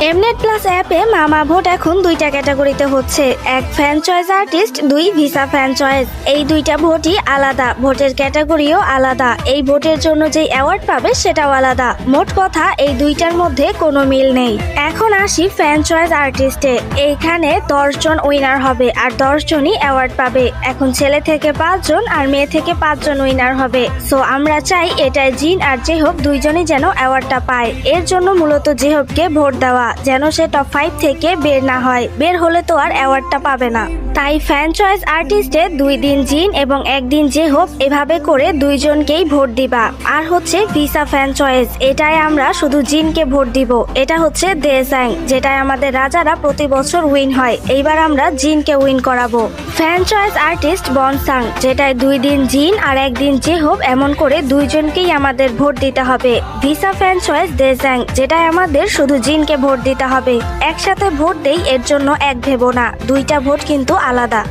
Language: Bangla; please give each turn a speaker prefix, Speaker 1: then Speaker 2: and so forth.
Speaker 1: এমনেট প্লাস অ্যাপে মামা ভোট এখন দুইটা ক্যাটাগরিতে হচ্ছে, এক ফ্যান চয়েস আর্টিস্ট, দুই ভিসা ফ্যান চয়েস। এই দুইটা ভোটই আলাদা, ভোটের ক্যাটাগরিও আলাদা, এই ভোটের জন্য যে অ্যাওয়ার্ড পাবে সেটাও আলাদা। মোট কথা এই দুইটার মধ্যে কোনো মিল নেই। এখন আসি ফ্যান চয়েস আর্টিস্টে। এইখানে 10 জন উইনার হবে আর 10 জনই অ্যাওয়ার্ড পাবে। এখন ছেলে থেকে 5 জন আর মেয়ে থেকে 5 জন উইনার হবে। সো আমরা চাই এটাই জিন আর জেহব দুইজনই যেন অ্যাওয়ার্ডটা পায়। এর জন্য মূলত জেহবকে ভোট দেওয়া, যেন সে টপ 5 থেকে বের না হয়। বের হলে তো আর অ্যাওয়ার্ডটা পাবে না। তাই ফ্যান চয়েস আর্টিস্টে 2 দিন জিন এবং 1 দিন জেহব, এভাবে করে দুইজনকেই ভোট দিবা। আর হচ্ছে ভিসা ফ্যান চয়েস, এটাই আমরা শুধু জিনকে ভোট দিব। এটা হচ্ছে দেসাং, যেটাই আমাদের রাজারা প্রতি বছর উইন হয়। এইবার আমরা জিনকে উইন করাবো। ফ্যান চয়েস আর্টিস্ট বনসাং, যেটাই 2 দিন জিন আর 1 দিন জেহব, এমন করে দুইজনকেই আমাদের ভোট দিতে হবে। ভিসা ফ্যান চয়েস দেসাং, যেটাই আমাদের শুধু জিনকে ভোট দিতে হবে। একসাথে ভোট দেই, এর জন্য এক ভেবো না, দুইটা ভোট কিন্তু আলাদা।